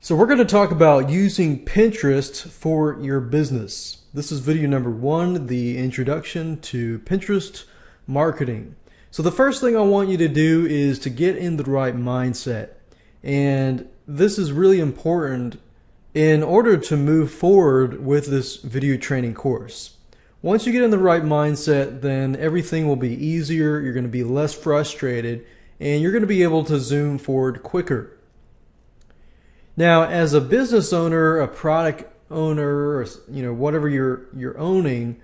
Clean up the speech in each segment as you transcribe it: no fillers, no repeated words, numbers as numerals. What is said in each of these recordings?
So we're going to talk about using Pinterest for your business. This is video number 1, the introduction to Pinterest marketing. So the first thing I want you to do is to get in the right mindset. And this is really important in order to move forward with this video training course. Once you get in the right mindset, then everything will be easier, you're going to be less frustrated, and you're going to be able to zoom forward quicker. Now, as a business owner, a product owner, or whatever you're owning,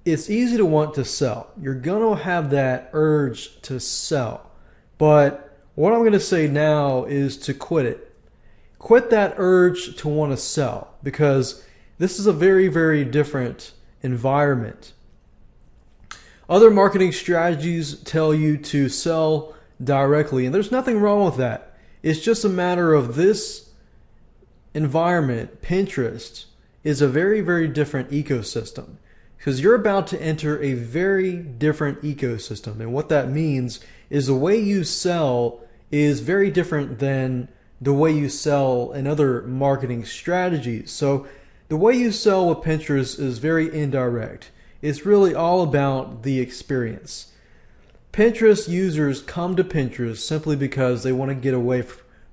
it's easy to want to sell. You're going to have that urge to sell. But what I'm going to say now is to quit it. Quit that urge to want to sell, because this is a very, very different environment. Other marketing strategies tell you to sell directly, and there's nothing wrong with that. It's just a matter of this environment. Pinterest is a very, very different ecosystem, because you're about to enter a very different ecosystem. And what that means is the way you sell is very different than the way you sell in other marketing strategies. So the way you sell with Pinterest is very indirect. It's really all about the experience. Pinterest users come to Pinterest simply because they want to get away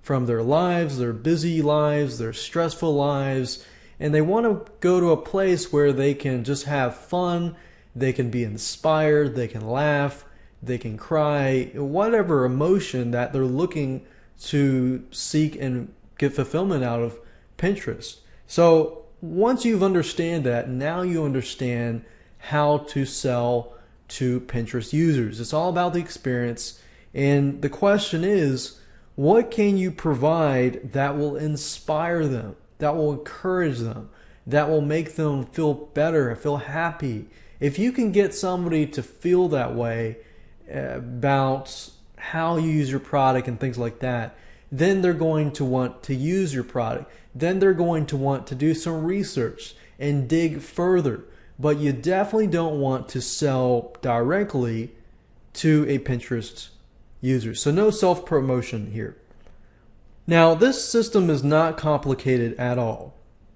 from their lives, their busy lives, their stressful lives, and they want to go to a place where they can just have fun, they can be inspired, they can laugh, they can cry, whatever emotion that they're looking to seek and get fulfillment out of Pinterest. So once you've understand that, now you understand how to sell to Pinterest users. It's all about the experience, and the question is, what can you provide that will inspire them, that will encourage them, that will make them feel better, feel happy? If you can get somebody to feel that way about how you use your product and things like that, then they're going to want to use your product. Then they're going to want to do some research and dig further. But you definitely don't want to sell directly to a Pinterest user. So no self-promotion here. Now, this system is not complicated at all.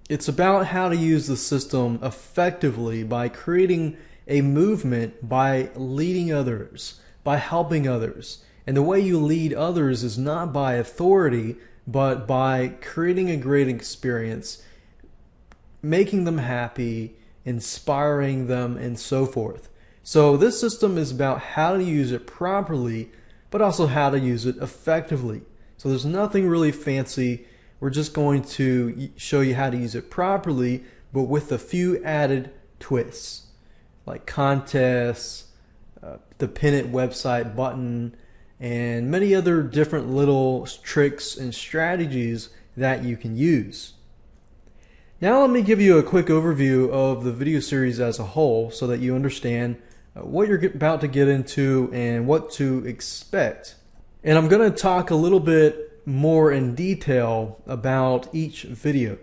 It's about how to use the system effectively by creating a movement, by leading others, by helping others. And the way you lead others is not by authority, but by creating a great experience, making them happy, inspiring them, and so forth. So this system is about how to use it properly, but also how to use it effectively. So there's nothing really fancy. We're just going to show you how to use it properly, but with a few added twists, like contests, the pin it website button, and many other different little tricks and strategies that you can use. Now let me give you a quick overview of the video series as a whole so that you understand what you're about to get into and what to expect. And I'm going to talk a little bit more in detail about each video.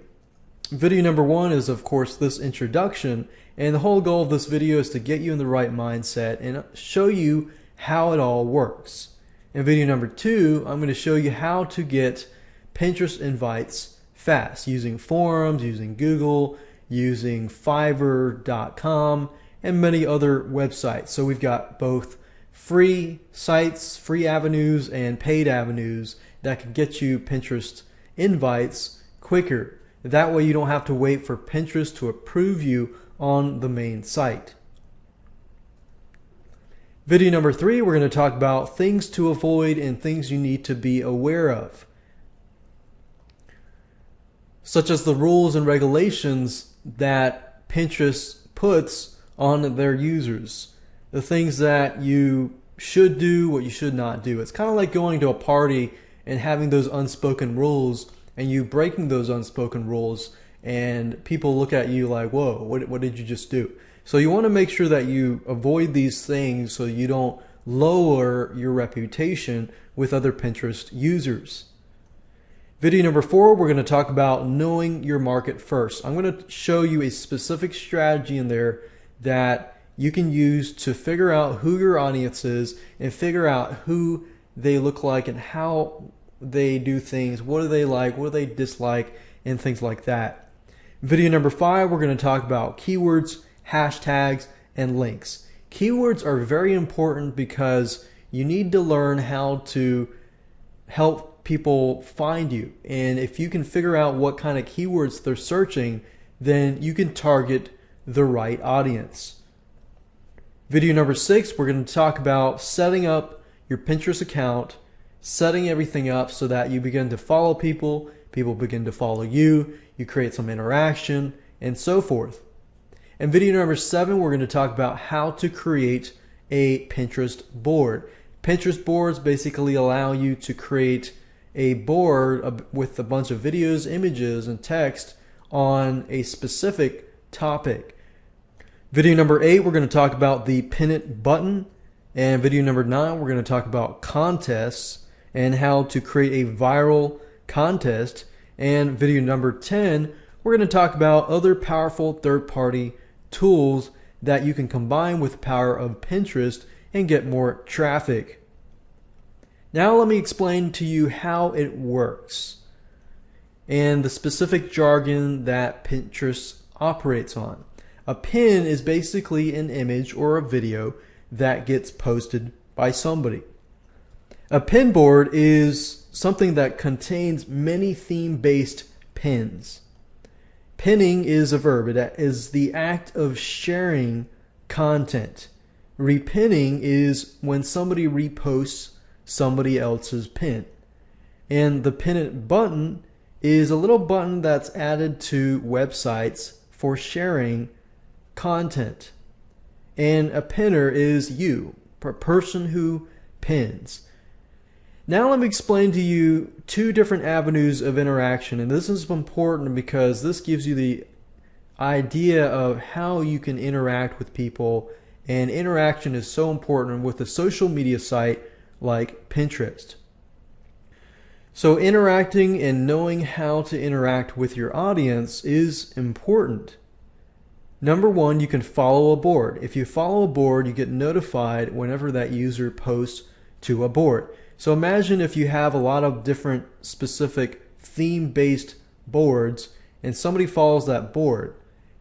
Video number 1 is, of course, this introduction, and the whole goal of this video is to get you in the right mindset and show you how it all works. In video number 2, I'm going to show you how to get Pinterest invites fast using forums, using Google, using Fiverr.com, and many other websites. So we've got both free sites, free avenues, and paid avenues that can get you Pinterest invites quicker. That way you don't have to wait for Pinterest to approve you on the main site. Video number 3, we're going to talk about things to avoid and things you need to be aware of, such as the rules and regulations that Pinterest puts on their users, the things that you should do, what you should not do. It's kind of like going to a party and having those unspoken rules, and you breaking those unspoken rules, and people look at you like, whoa, what did you just do? So you want to make sure that you avoid these things so you don't lower your reputation with other Pinterest users. Video number 4, we're going to talk about knowing your market first. I'm going to show you a specific strategy in there that you can use to figure out who your audience is and figure out who they look like and how they do things, what do they like, what do they dislike, and things like that. Video number 5, we're going to talk about keywords, hashtags, and links. Keywords are very important because you need to learn how to help people find you. And if you can figure out what kind of keywords they're searching, then you can target the right audience. Video number 6, we're going to talk about setting up your Pinterest account, setting everything up so that you begin to follow people, people begin to follow you, you create some interaction, and so forth. In video number 7, we're going to talk about how to create a Pinterest board. Pinterest boards basically allow you to create a board with a bunch of videos, images, and text on a specific topic. Video number 8, we're going to talk about the pin it button. And video number 9, we're going to talk about contests and how to create a viral contest. And video number 10, we're going to talk about other powerful third-party tools that you can combine with the power of Pinterest and get more traffic. Now let me explain to you how it works and the specific jargon that Pinterest operates on. A pin is basically an image or a video that gets posted by somebody. A pin board is something that contains many theme-based pins. Pinning is a verb. It is the act of sharing content. Repinning is when somebody reposts somebody else's pin. And the pin it button is a little button that's added to websites for sharing content. And a pinner is you, a person who pins. Now let me explain to you 2 different avenues of interaction, and this is important because this gives you the idea of how you can interact with people, and interaction is so important with a social media site like Pinterest. So interacting and knowing how to interact with your audience is important. Number 1, you can follow a board. If you follow a board, you get notified whenever that user posts to a board. So imagine if you have a lot of different specific theme-based boards and somebody follows that board,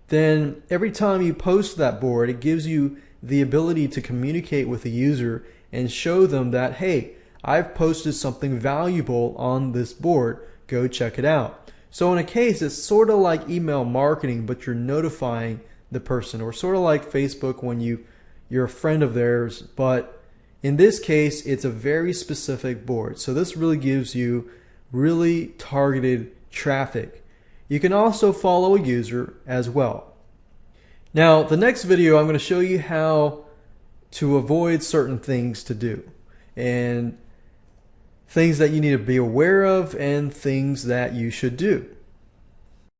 then every time you post that board, it gives you the ability to communicate with the user and show them that, hey, I've posted something valuable on this board. Go check it out. So in a case, it's sort of like email marketing, but you're notifying the person, or sort of like Facebook when you're a friend of theirs, but in this case, it's a very specific board. So this really gives you really targeted traffic. You can also follow a user as well. Now, the next video, I'm going to show you how to avoid certain things to do, and things that you need to be aware of and things that you should do.